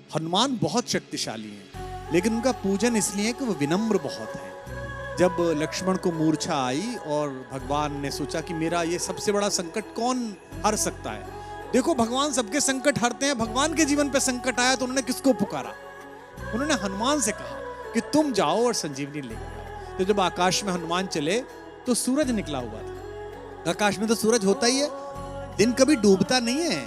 हनुमान बहुत शक्तिशाली हैं, लेकिन उनका पूजन इसलिए है कि वो विनम्र बहुत है। जब लक्ष्मण को मूर्छा आई और भगवान ने सोचा कि मेरा ये सबसे बड़ा संकट कौन हर सकता है। देखो भगवान सबके संकट हरते हैं, भगवान के जीवन पे संकट आया तो उन्होंने किसको पुकारा? उन्होंने हनुमान से कहा कि तुम जाओ और संजीवनी लेके आओ। तो जब आकाश में हनुमान चले तो सूरज निकला हुआ था। आकाश में तो सूरज होता ही है, दिन कभी डूबता नहीं है।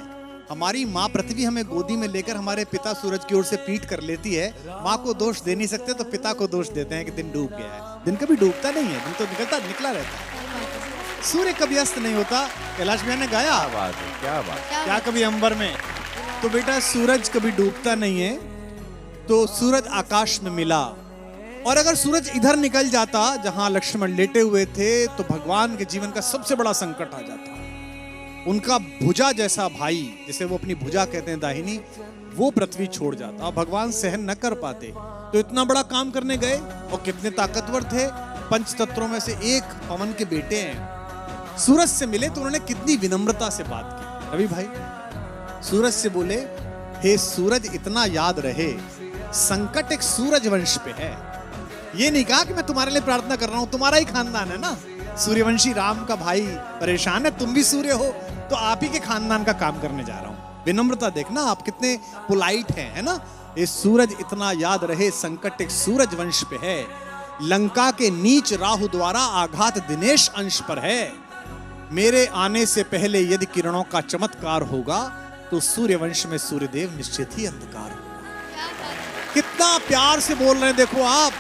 हमारी माँ पृथ्वी हमें गोदी में लेकर हमारे पिता सूरज की ओर से पीठ कर लेती है। माँ को दोष दे नहीं सकते तो पिता को दोष देते हैं कि दिन डूब गया है। दिन कभी डूबता नहीं है, दिन तो निकला रहता है। सूर्य कभी अस्त नहीं होता। कैलाश भैया ने गाया, क्या कभी अंबर में। तो बेटा सूरज कभी डूबता नहीं है। तो सूरज आकाश में मिला, और अगर सूरज इधर निकल जाता जहां लक्ष्मण लेटे हुए थे तो भगवान के जीवन का सबसे बड़ा संकट आ जाता। उनका भुजा जैसा भाई, जिसे वो अपनी भुजा कहते हैं दाहिनी, वो पृथ्वी छोड़ जाता और भगवान सहन न कर पाते। तो इतना बड़ा काम करने गए और कितने ताकतवर थे, पंच तत्वों में से एक पवन के बेटे हैं। सूरज से मिले तो उन्होंने कितनी विनम्रता से बात की। रवि भाई सूरज से बोले, हे सूरज इतना याद रहे संकट एक सूरज वंश पे है। ये नहीं कहा कि मैं तुम्हारे लिए प्रार्थना कर रहा हूं, तुम्हारा ही खानदान है ना, सूर्यवंशी राम का भाई परेशान है, तुम भी सूर्य हो तो आप ही के खानदान का काम करने जा रहा हूं। विनम्रता देखना आप कितने पोलाइट हैं, है ना। ये सूरज इतना याद रहे संकट एक सूरज वंश पे है, लंका के नीच राहु द्वारा आघात दिनेश अंश पर है। मेरे आने से पहले यदि किरणों का चमत्कार होगा तो सूर्यवंश में सूर्यदेव निश्चित ही अंधकार होगा। कितना प्यार से बोल रहे हैं देखो आप।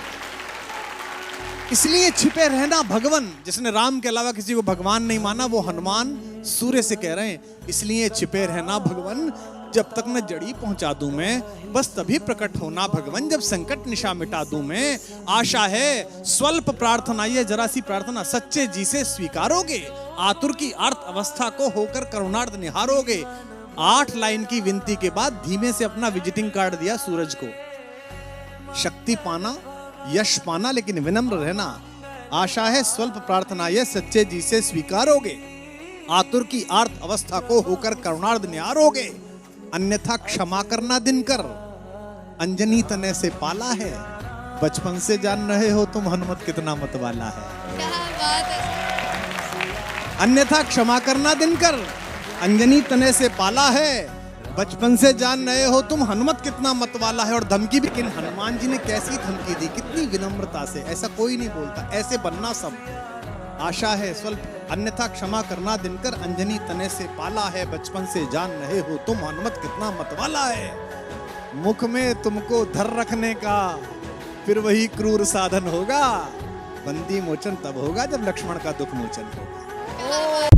इसलिए छिपे रहना भगवान, जिसने राम के अलावा किसी को भगवान नहीं माना वो हनुमान सूर्य से कह रहे हैं। इसलिए छिपे रहना भगवान, जब तक न जड़ी पहुंचा दूं मैं, बस तभी प्रकट होना भगवान, जब संकट निशा मिटा दूं मैं। आशा है स्वल्प प्रार्थना, ये जरा सी प्रार्थना सच्चे जी से स्वीकारोगे, आतुर की अर्थ अवस्था को होकर करुणार्थ निहारोगे। 8 लाइन की विनती के बाद धीमे से अपना विजिटिंग कार्ड दिया सूरज को। शक्ति पाना, यश पाना, लेकिन विनम्र रहना। आशा है स्वल्प प्रार्थना ये सच्चे जी से स्वीकारोगे, आतुर की आर्त अवस्था को होकर करुणार्थ निहारोगे। अन्यथा क्षमा करना दिनकर, अंजनी तने से पाला है, बचपन से जान रहे हो तुम हनुमत कितना मतवाला है। क्या बात है। अन्यथा क्षमा करना दिनकर, अंजनी तने से पाला है, बचपन से जान रहे हो तुम हनुमत कितना मतवाला है। और धमकी भी, लेकिन हनुमान जी ने कैसी धमकी दी, कितनी विनम्रता से। ऐसा कोई नहीं बोलता, ऐसे बनना सब। आशा है स्वल्प, अन्यथा क्षमा करना दिनकर, अंजनी तने से पाला है, बचपन से जान रहे हो तुम हनुमत कितना मतवाला है। मुख में तुमको धर रखने का फिर वही क्रूर साधन होगा, बंदी मोचन तब होगा जब लक्ष्मण का दुख मोचन होगा।